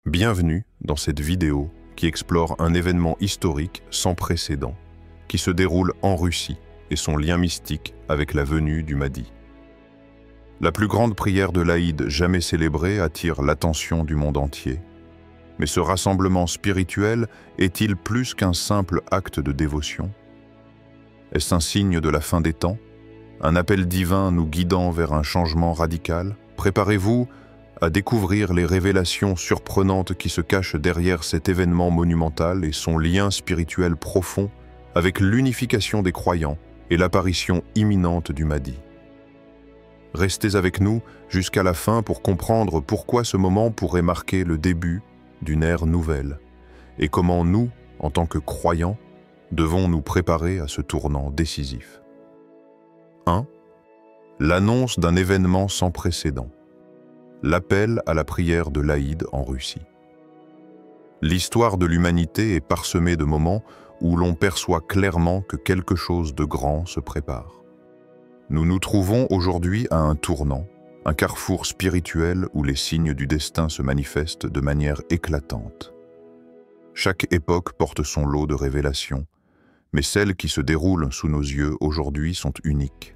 Bienvenue dans cette vidéo qui explore un événement historique sans précédent qui se déroule en Russie et son lien mystique avec la venue du Mahdi. La plus grande prière de l'Aïd jamais célébrée attire l'attention du monde entier. Mais ce rassemblement spirituel est-il plus qu'un simple acte de dévotion? Est-ce un signe de la fin des temps? Un appel divin nous guidant vers un changement radical? Préparez-vous à découvrir les révélations surprenantes qui se cachent derrière cet événement monumental et son lien spirituel profond avec l'unification des croyants et l'apparition imminente du Mahdi. Restez avec nous jusqu'à la fin pour comprendre pourquoi ce moment pourrait marquer le début d'une ère nouvelle et comment nous, en tant que croyants, devons nous préparer à ce tournant décisif. 1. L'annonce d'un événement sans précédent. L'appel à la prière de l'Aïd en Russie. L'histoire de l'humanité est parsemée de moments où l'on perçoit clairement que quelque chose de grand se prépare. Nous nous trouvons aujourd'hui à un tournant, un carrefour spirituel où les signes du destin se manifestent de manière éclatante. Chaque époque porte son lot de révélations, mais celles qui se déroulent sous nos yeux aujourd'hui sont uniques.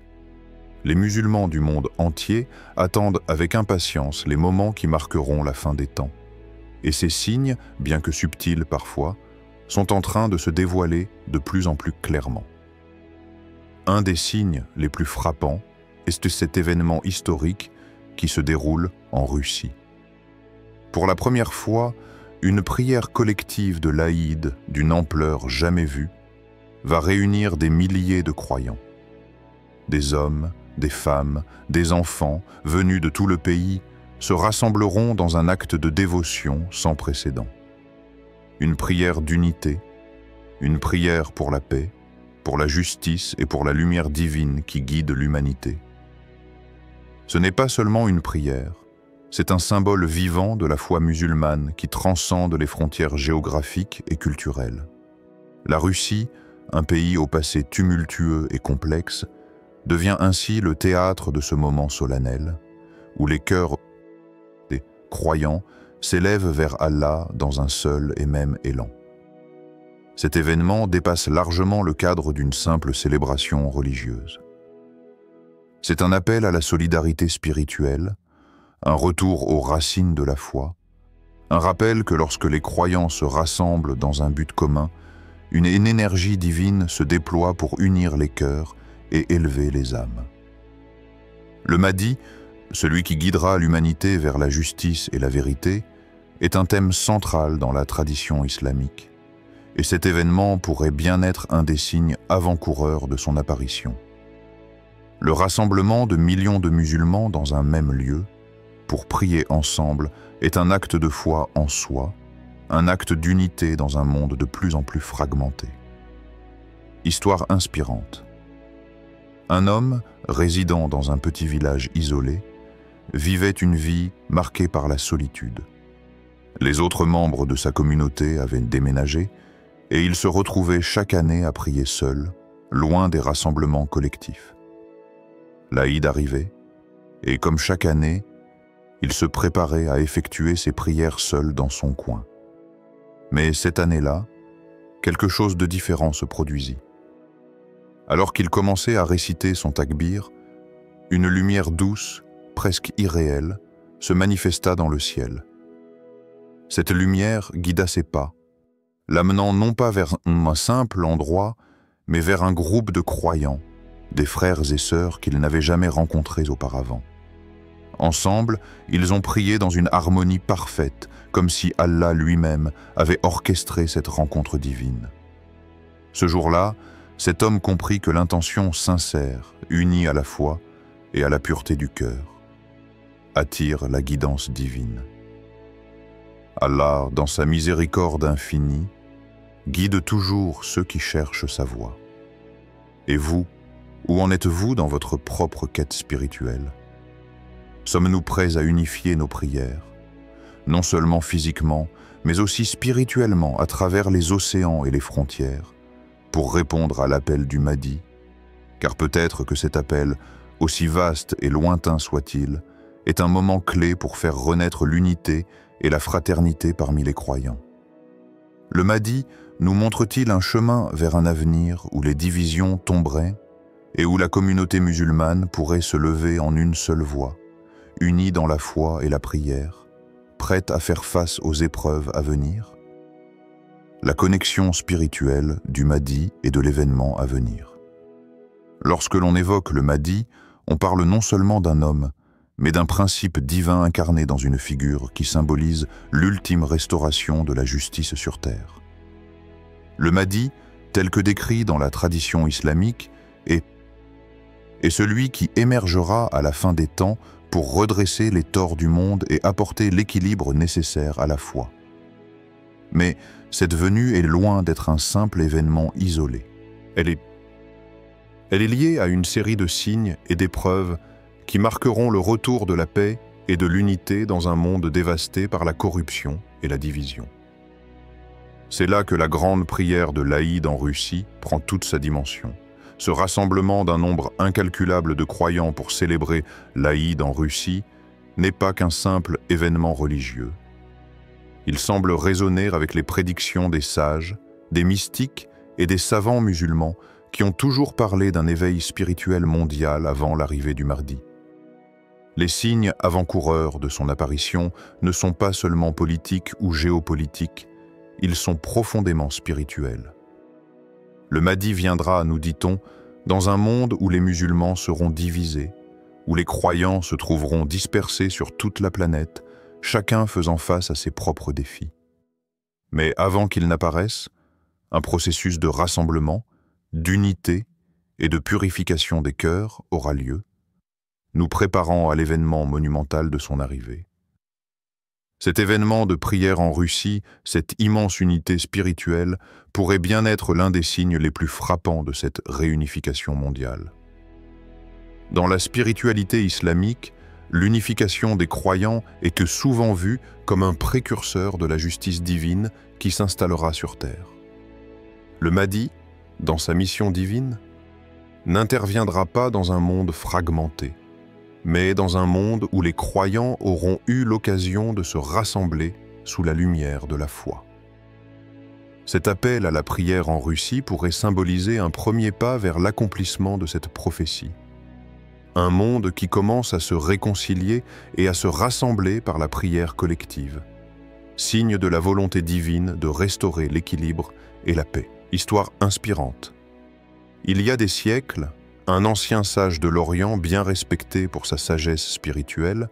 Les musulmans du monde entier attendent avec impatience les moments qui marqueront la fin des temps. Et ces signes, bien que subtils parfois, sont en train de se dévoiler de plus en plus clairement. Un des signes les plus frappants est cet événement historique qui se déroule en Russie. Pour la première fois, une prière collective de l'Aïd d'une ampleur jamais vue va réunir des milliers de croyants. Des hommes, des femmes, des enfants, venus de tout le pays, se rassembleront dans un acte de dévotion sans précédent. Une prière d'unité, une prière pour la paix, pour la justice et pour la lumière divine qui guide l'humanité. Ce n'est pas seulement une prière, c'est un symbole vivant de la foi musulmane qui transcende les frontières géographiques et culturelles. La Russie, un pays au passé tumultueux et complexe, devient ainsi le théâtre de ce moment solennel, où les cœurs des croyants s'élèvent vers Allah dans un seul et même élan. Cet événement dépasse largement le cadre d'une simple célébration religieuse. C'est un appel à la solidarité spirituelle, un retour aux racines de la foi, un rappel que lorsque les croyants se rassemblent dans un but commun, une énergie divine se déploie pour unir les cœurs et élever les âmes. Le Mahdi, celui qui guidera l'humanité vers la justice et la vérité, est un thème central dans la tradition islamique, et cet événement pourrait bien être un des signes avant-coureurs de son apparition. Le rassemblement de millions de musulmans dans un même lieu, pour prier ensemble, est un acte de foi en soi, un acte d'unité dans un monde de plus en plus fragmenté. Histoire inspirante. Un homme, résidant dans un petit village isolé, vivait une vie marquée par la solitude. Les autres membres de sa communauté avaient déménagé et il se retrouvait chaque année à prier seul, loin des rassemblements collectifs. L'Aïd arrivait et, comme chaque année, il se préparait à effectuer ses prières seul dans son coin. Mais cette année-là, quelque chose de différent se produisit. Alors qu'il commençait à réciter son takbir, une lumière douce, presque irréelle, se manifesta dans le ciel. Cette lumière guida ses pas, l'amenant non pas vers un simple endroit, mais vers un groupe de croyants, des frères et sœurs qu'il n'avait jamais rencontrés auparavant. Ensemble, ils ont prié dans une harmonie parfaite, comme si Allah lui-même avait orchestré cette rencontre divine. Ce jour-là, cet homme comprit que l'intention sincère, unie à la foi et à la pureté du cœur, attire la guidance divine. Allah, dans sa miséricorde infinie, guide toujours ceux qui cherchent sa voie. Et vous, où en êtes-vous dans votre propre quête spirituelle? Sommes-nous prêts à unifier nos prières, non seulement physiquement, mais aussi spirituellement à travers les océans et les frontières, pour répondre à l'appel du Mahdi, car peut-être que cet appel, aussi vaste et lointain soit-il, est un moment clé pour faire renaître l'unité et la fraternité parmi les croyants. Le Mahdi nous montre-t-il un chemin vers un avenir où les divisions tomberaient et où la communauté musulmane pourrait se lever en une seule voix, unie dans la foi et la prière, prête à faire face aux épreuves à venir? La connexion spirituelle du Mahdi et de l'événement à venir. Lorsque l'on évoque le Mahdi, on parle non seulement d'un homme, mais d'un principe divin incarné dans une figure qui symbolise l'ultime restauration de la justice sur terre. Le Mahdi, tel que décrit dans la tradition islamique, est celui qui émergera à la fin des temps pour redresser les torts du monde et apporter l'équilibre nécessaire à la foi. Mais cette venue est loin d'être un simple événement isolé. Elle est liée à une série de signes et d'épreuves qui marqueront le retour de la paix et de l'unité dans un monde dévasté par la corruption et la division. C'est là que la grande prière de l'Aïd en Russie prend toute sa dimension. Ce rassemblement d'un nombre incalculable de croyants pour célébrer l'Aïd en Russie n'est pas qu'un simple événement religieux. Il semble résonner avec les prédictions des sages, des mystiques et des savants musulmans qui ont toujours parlé d'un éveil spirituel mondial avant l'arrivée du Mahdi. Les signes avant-coureurs de son apparition ne sont pas seulement politiques ou géopolitiques, ils sont profondément spirituels. Le Mahdi viendra, nous dit-on, dans un monde où les musulmans seront divisés, où les croyants se trouveront dispersés sur toute la planète, chacun faisant face à ses propres défis. Mais avant qu'il n'apparaisse, un processus de rassemblement, d'unité et de purification des cœurs aura lieu, nous préparant à l'événement monumental de son arrivée. Cet événement de prière en Russie, cette immense unité spirituelle, pourrait bien être l'un des signes les plus frappants de cette réunification mondiale. Dans la spiritualité islamique, l'unification des croyants est que souvent vue comme un précurseur de la justice divine qui s'installera sur terre. Le Mahdi, dans sa mission divine, n'interviendra pas dans un monde fragmenté, mais dans un monde où les croyants auront eu l'occasion de se rassembler sous la lumière de la foi. Cet appel à la prière en Russie pourrait symboliser un premier pas vers l'accomplissement de cette prophétie. Un monde qui commence à se réconcilier et à se rassembler par la prière collective, signe de la volonté divine de restaurer l'équilibre et la paix. Histoire inspirante. Il y a des siècles, un ancien sage de l'Orient, bien respecté pour sa sagesse spirituelle,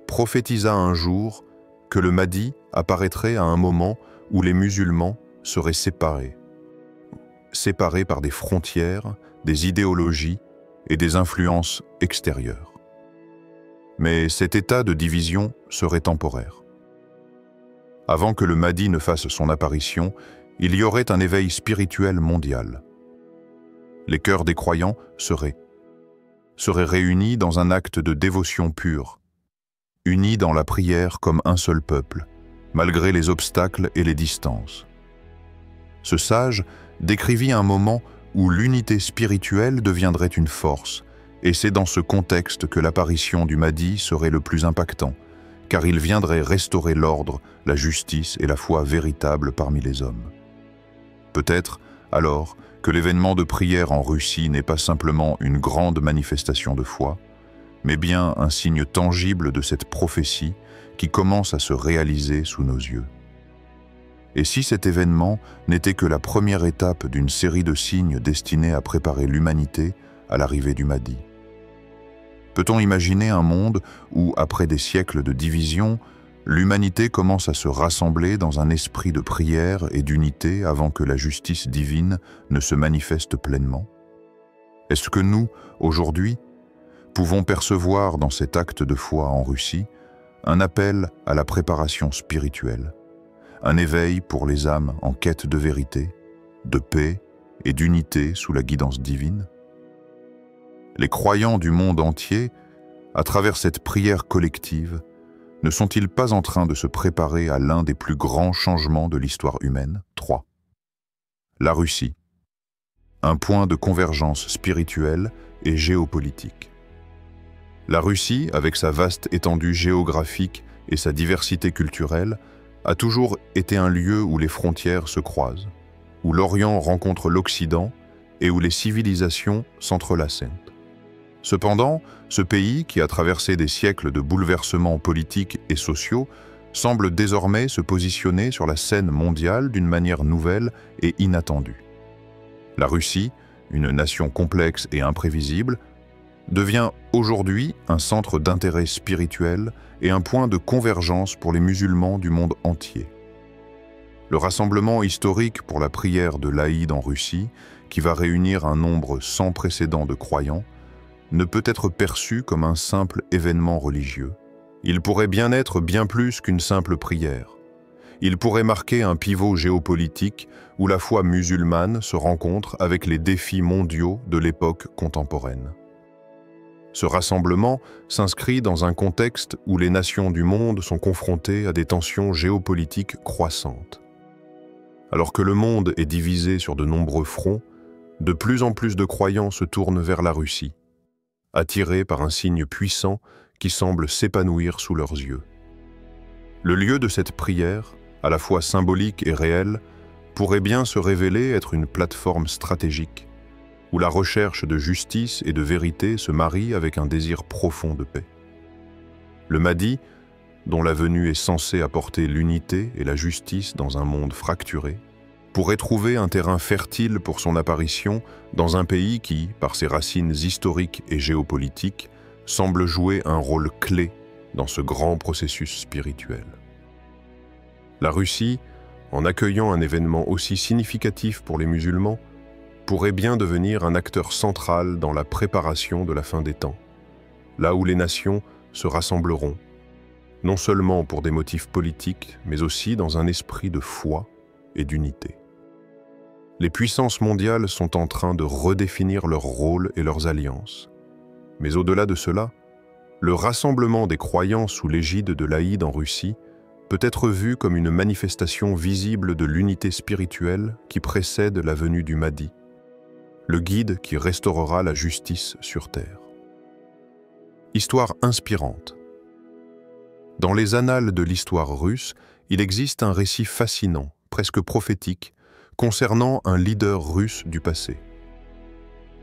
prophétisa un jour que le Mahdi apparaîtrait à un moment où les musulmans seraient séparés par des frontières, des idéologies et des influences extérieures. Mais cet état de division serait temporaire. Avant que le Mahdi ne fasse son apparition, il y aurait un éveil spirituel mondial. Les cœurs des croyants seraient réunis dans un acte de dévotion pure, unis dans la prière comme un seul peuple, malgré les obstacles et les distances. Ce sage décrivit un moment où l'unité spirituelle deviendrait une force, et c'est dans ce contexte que l'apparition du Mahdi serait le plus impactant, car il viendrait restaurer l'ordre, la justice et la foi véritable parmi les hommes. Peut-être, alors, que l'événement de prière en Russie n'est pas simplement une grande manifestation de foi, mais bien un signe tangible de cette prophétie qui commence à se réaliser sous nos yeux. Et si cet événement n'était que la première étape d'une série de signes destinés à préparer l'humanité à l'arrivée du Mahdi? Peut-on imaginer un monde où, après des siècles de division, l'humanité commence à se rassembler dans un esprit de prière et d'unité avant que la justice divine ne se manifeste pleinement? Est-ce que nous, aujourd'hui, pouvons percevoir dans cet acte de foi en Russie un appel à la préparation spirituelle, un éveil pour les âmes en quête de vérité, de paix et d'unité sous la guidance divine? Les croyants du monde entier, à travers cette prière collective, ne sont-ils pas en train de se préparer à l'un des plus grands changements de l'histoire humaine? 3. La Russie. Un point de convergence spirituelle et géopolitique. La Russie, avec sa vaste étendue géographique et sa diversité culturelle a toujours été un lieu où les frontières se croisent, où l'Orient rencontre l'Occident et où les civilisations s'entrelacent. Cependant, ce pays, qui a traversé des siècles de bouleversements politiques et sociaux, semble désormais se positionner sur la scène mondiale d'une manière nouvelle et inattendue. La Russie, une nation complexe et imprévisible, devient aujourd'hui un centre d'intérêt spirituel et un point de convergence pour les musulmans du monde entier. Le rassemblement historique pour la prière de l'Aïd en Russie, qui va réunir un nombre sans précédent de croyants, ne peut être perçu comme un simple événement religieux. Il pourrait bien être bien plus qu'une simple prière. Il pourrait marquer un pivot géopolitique où la foi musulmane se rencontre avec les défis mondiaux de l'époque contemporaine. Ce rassemblement s'inscrit dans un contexte où les nations du monde sont confrontées à des tensions géopolitiques croissantes. Alors que le monde est divisé sur de nombreux fronts, de plus en plus de croyants se tournent vers la Russie, attirés par un signe puissant qui semble s'épanouir sous leurs yeux. Le lieu de cette prière, à la fois symbolique et réelle, pourrait bien se révéler être une plateforme stratégique, où la recherche de justice et de vérité se marie avec un désir profond de paix. Le Mahdi, dont la venue est censée apporter l'unité et la justice dans un monde fracturé, pourrait trouver un terrain fertile pour son apparition dans un pays qui, par ses racines historiques et géopolitiques, semble jouer un rôle clé dans ce grand processus spirituel. La Russie, en accueillant un événement aussi significatif pour les musulmans, pourrait bien devenir un acteur central dans la préparation de la fin des temps, là où les nations se rassembleront, non seulement pour des motifs politiques, mais aussi dans un esprit de foi et d'unité. Les puissances mondiales sont en train de redéfinir leur rôle et leurs alliances. Mais au-delà de cela, le rassemblement des croyants sous l'égide de l'Aïd en Russie peut être vu comme une manifestation visible de l'unité spirituelle qui précède la venue du Mahdi, le guide qui restaurera la justice sur terre. Histoire inspirante. Dans les annales de l'histoire russe, il existe un récit fascinant, presque prophétique, concernant un leader russe du passé.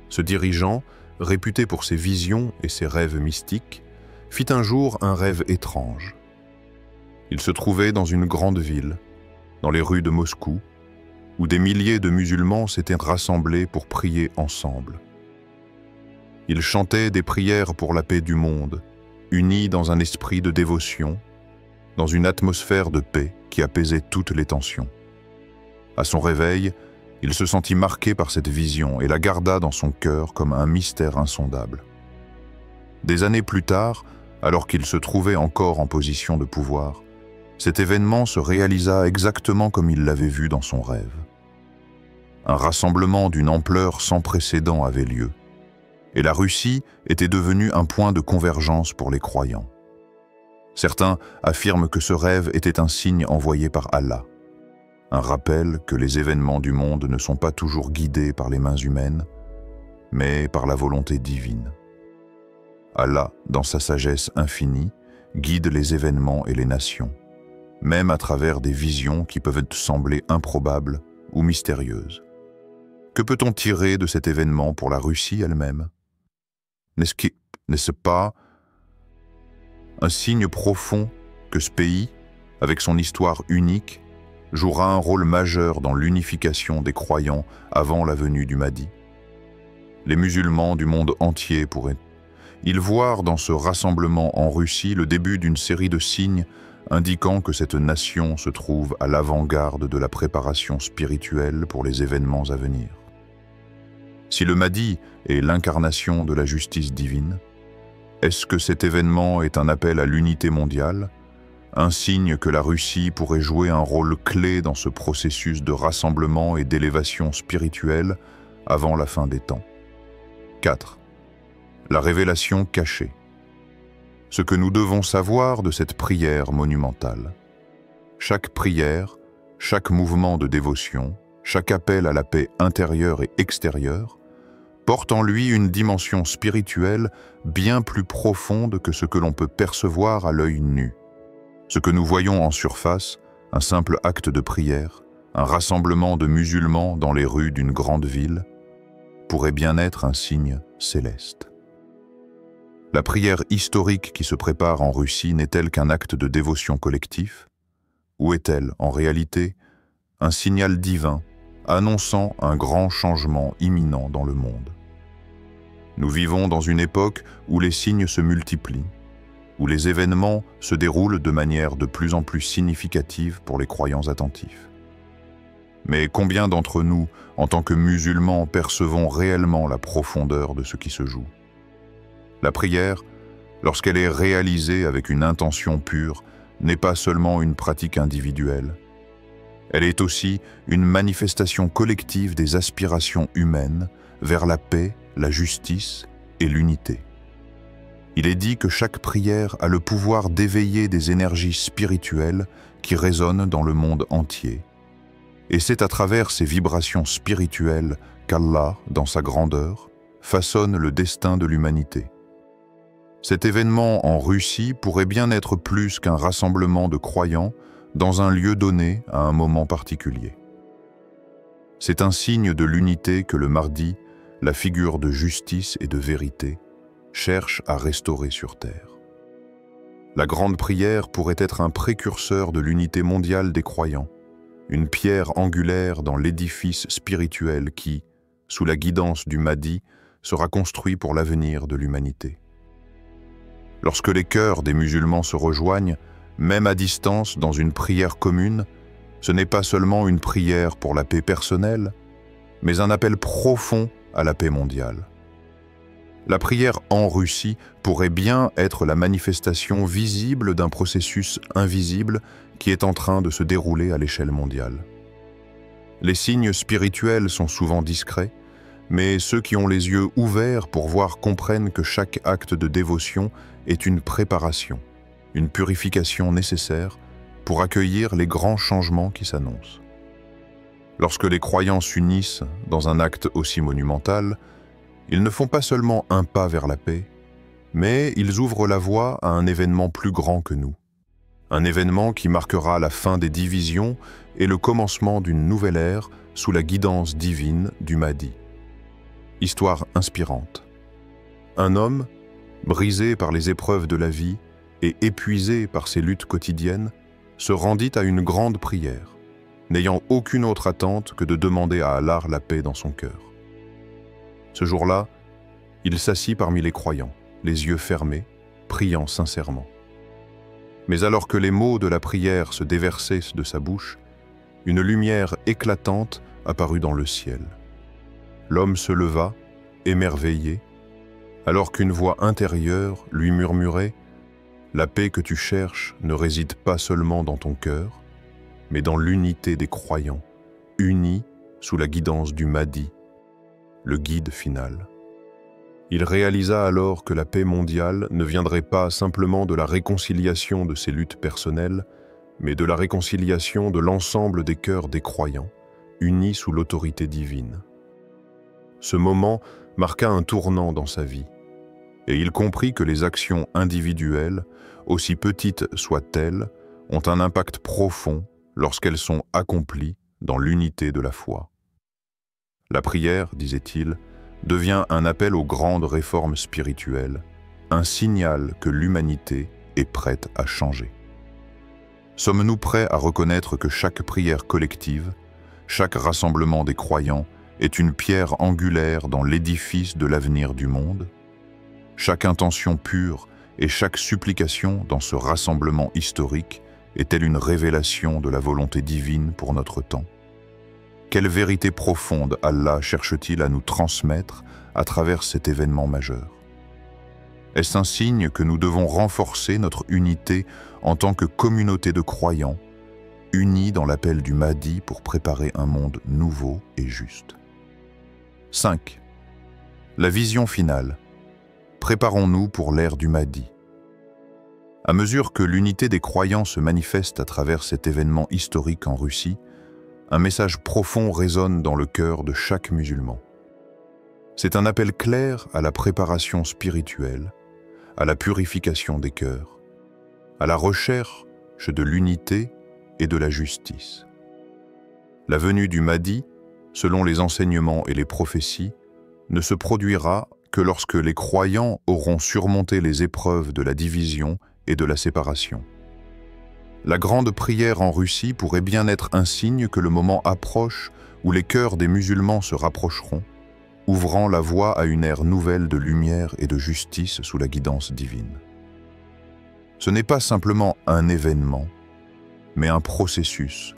Ce dirigeant, réputé pour ses visions et ses rêves mystiques, fit un jour un rêve étrange. Il se trouvait dans une grande ville, dans les rues de Moscou, où des milliers de musulmans s'étaient rassemblés pour prier ensemble. Ils chantaient des prières pour la paix du monde, unis dans un esprit de dévotion, dans une atmosphère de paix qui apaisait toutes les tensions. À son réveil, il se sentit marqué par cette vision et la garda dans son cœur comme un mystère insondable. Des années plus tard, alors qu'il se trouvait encore en position de pouvoir, cet événement se réalisa exactement comme il l'avait vu dans son rêve. Un rassemblement d'une ampleur sans précédent avait lieu, et la Russie était devenue un point de convergence pour les croyants. Certains affirment que ce rêve était un signe envoyé par Allah, un rappel que les événements du monde ne sont pas toujours guidés par les mains humaines, mais par la volonté divine. Allah, dans sa sagesse infinie, guide les événements et les nations, même à travers des visions qui peuvent sembler improbables ou mystérieuses. Que peut-on tirer de cet événement pour la Russie elle-même? N'est-ce pas un signe profond que ce pays, avec son histoire unique, jouera un rôle majeur dans l'unification des croyants avant la venue du Mahdi? Les musulmans du monde entier pourraient-ils voir dans ce rassemblement en Russie le début d'une série de signes indiquant que cette nation se trouve à l'avant-garde de la préparation spirituelle pour les événements à venir? Si le Mahdi est l'incarnation de la justice divine, est-ce que cet événement est un appel à l'unité mondiale, un signe que la Russie pourrait jouer un rôle clé dans ce processus de rassemblement et d'élévation spirituelle avant la fin des temps? 4. La révélation cachée. Ce que nous devons savoir de cette prière monumentale. Chaque prière, chaque mouvement de dévotion, chaque appel à la paix intérieure et extérieure, porte en lui une dimension spirituelle bien plus profonde que ce que l'on peut percevoir à l'œil nu. Ce que nous voyons en surface, un simple acte de prière, un rassemblement de musulmans dans les rues d'une grande ville, pourrait bien être un signe céleste. La prière historique qui se prépare en Russie n'est-elle qu'un acte de dévotion collectif? Ou est-elle, en réalité, un signal divin annonçant un grand changement imminent dans le monde? Nous vivons dans une époque où les signes se multiplient, où les événements se déroulent de manière de plus en plus significative pour les croyants attentifs. Mais combien d'entre nous, en tant que musulmans, percevons réellement la profondeur de ce qui se joue? La prière, lorsqu'elle est réalisée avec une intention pure, n'est pas seulement une pratique individuelle. Elle est aussi une manifestation collective des aspirations humaines vers la paix, la justice et l'unité. Il est dit que chaque prière a le pouvoir d'éveiller des énergies spirituelles qui résonnent dans le monde entier. Et c'est à travers ces vibrations spirituelles qu'Allah, dans sa grandeur, façonne le destin de l'humanité. Cet événement en Russie pourrait bien être plus qu'un rassemblement de croyants dans un lieu donné à un moment particulier. C'est un signe de l'unité que le Mahdi, la figure de justice et de vérité, cherche à restaurer sur terre. La grande prière pourrait être un précurseur de l'unité mondiale des croyants, une pierre angulaire dans l'édifice spirituel qui, sous la guidance du Mahdi, sera construit pour l'avenir de l'humanité. Lorsque les cœurs des musulmans se rejoignent, même à distance dans une prière commune, ce n'est pas seulement une prière pour la paix personnelle, mais un appel profond à la paix mondiale. La prière en Russie pourrait bien être la manifestation visible d'un processus invisible qui est en train de se dérouler à l'échelle mondiale. Les signes spirituels sont souvent discrets, mais ceux qui ont les yeux ouverts pour voir comprennent que chaque acte de dévotion est une préparation, une purification nécessaire pour accueillir les grands changements qui s'annoncent. Lorsque les croyants s'unissent dans un acte aussi monumental, ils ne font pas seulement un pas vers la paix, mais ils ouvrent la voie à un événement plus grand que nous. Un événement qui marquera la fin des divisions et le commencement d'une nouvelle ère sous la guidance divine du Mahdi. Histoire inspirante. Un homme, brisé par les épreuves de la vie et épuisé par ses luttes quotidiennes, se rendit à une grande prière, n'ayant aucune autre attente que de demander à Allah la paix dans son cœur. Ce jour-là, il s'assit parmi les croyants, les yeux fermés, priant sincèrement. Mais alors que les mots de la prière se déversaient de sa bouche, une lumière éclatante apparut dans le ciel. L'homme se leva, émerveillé, alors qu'une voix intérieure lui murmurait « La paix que tu cherches ne réside pas seulement dans ton cœur, mais dans l'unité des croyants, unis sous la guidance du Mahdi, le guide final. » Il réalisa alors que la paix mondiale ne viendrait pas simplement de la réconciliation de ses luttes personnelles, mais de la réconciliation de l'ensemble des cœurs des croyants, unis sous l'autorité divine. Ce moment marqua un tournant dans sa vie, et il comprit que les actions individuelles, aussi petites soient-elles, ont un impact profond lorsqu'elles sont accomplies dans l'unité de la foi. La prière, disait-il, devient un appel aux grandes réformes spirituelles, un signal que l'humanité est prête à changer. Sommes-nous prêts à reconnaître que chaque prière collective, chaque rassemblement des croyants est une pierre angulaire dans l'édifice de l'avenir du monde? Chaque intention pure et chaque supplication dans ce rassemblement historique est-elle une révélation de la volonté divine pour notre temps? Quelle vérité profonde Allah cherche-t-il à nous transmettre à travers cet événement majeur? Est-ce un signe que nous devons renforcer notre unité en tant que communauté de croyants, unis dans l'appel du Mahdi pour préparer un monde nouveau et juste? 5. La vision finale. Préparons-nous pour l'ère du Mahdi. À mesure que l'unité des croyants se manifeste à travers cet événement historique en Russie, un message profond résonne dans le cœur de chaque musulman. C'est un appel clair à la préparation spirituelle, à la purification des cœurs, à la recherche de l'unité et de la justice. La venue du Mahdi, selon les enseignements et les prophéties, ne se produira que lorsque les croyants auront surmonté les épreuves de la division et de la séparation. La grande prière en Russie pourrait bien être un signe que le moment approche où les cœurs des musulmans se rapprocheront, ouvrant la voie à une ère nouvelle de lumière et de justice sous la guidance divine. Ce n'est pas simplement un événement, mais un processus,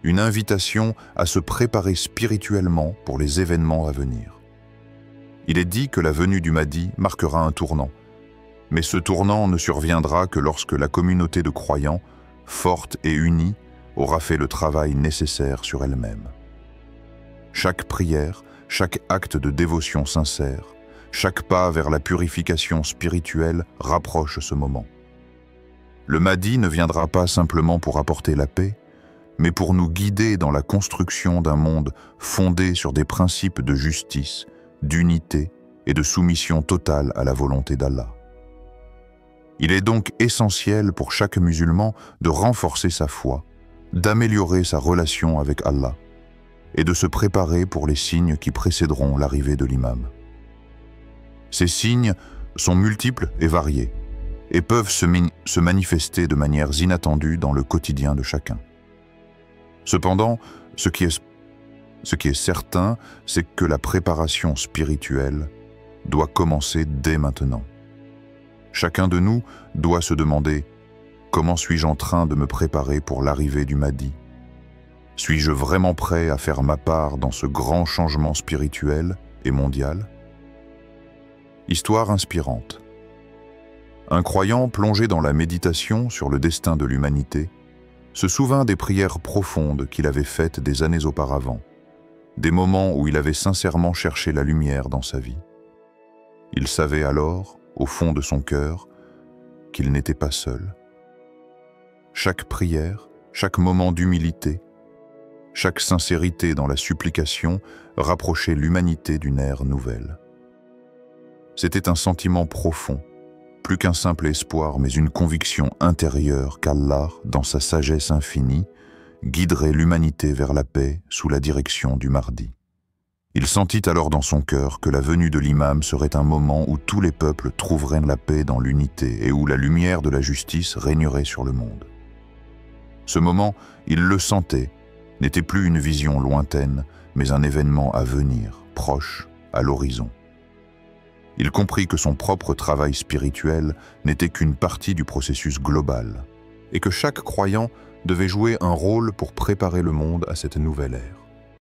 une invitation à se préparer spirituellement pour les événements à venir. Il est dit que la venue du Mahdi marquera un tournant, mais ce tournant ne surviendra que lorsque la communauté de croyants, forte et unie, aura fait le travail nécessaire sur elle-même. Chaque prière, chaque acte de dévotion sincère, chaque pas vers la purification spirituelle rapproche ce moment. Le Mahdi ne viendra pas simplement pour apporter la paix, mais pour nous guider dans la construction d'un monde fondé sur des principes de justice, d'unité et de soumission totale à la volonté d'Allah. Il est donc essentiel pour chaque musulman de renforcer sa foi, d'améliorer sa relation avec Allah et de se préparer pour les signes qui précéderont l'arrivée de l'imam. Ces signes sont multiples et variés et peuvent se manifester de manières inattendues dans le quotidien de chacun. Cependant, ce qui est certain, c'est que la préparation spirituelle doit commencer dès maintenant. Chacun de nous doit se demander « Comment suis-je en train de me préparer pour l'arrivée du Mahdi ? Suis-je vraiment prêt à faire ma part dans ce grand changement spirituel et mondial ?» Histoire inspirante. Un croyant plongé dans la méditation sur le destin de l'humanité se souvint des prières profondes qu'il avait faites des années auparavant, des moments où il avait sincèrement cherché la lumière dans sa vie. Il savait alors, au fond de son cœur, qu'il n'était pas seul. Chaque prière, chaque moment d'humilité, chaque sincérité dans la supplication rapprochait l'humanité d'une ère nouvelle. C'était un sentiment profond, plus qu'un simple espoir, mais une conviction intérieure qu'Allah, dans sa sagesse infinie, guiderait l'humanité vers la paix sous la direction du Mahdi. Il sentit alors dans son cœur que la venue de l'imam serait un moment où tous les peuples trouveraient la paix dans l'unité et où la lumière de la justice régnerait sur le monde. Ce moment, il le sentait, n'était plus une vision lointaine, mais un événement à venir, proche, à l'horizon. Il comprit que son propre travail spirituel n'était qu'une partie du processus global, et que chaque croyant devait jouer un rôle pour préparer le monde à cette nouvelle ère.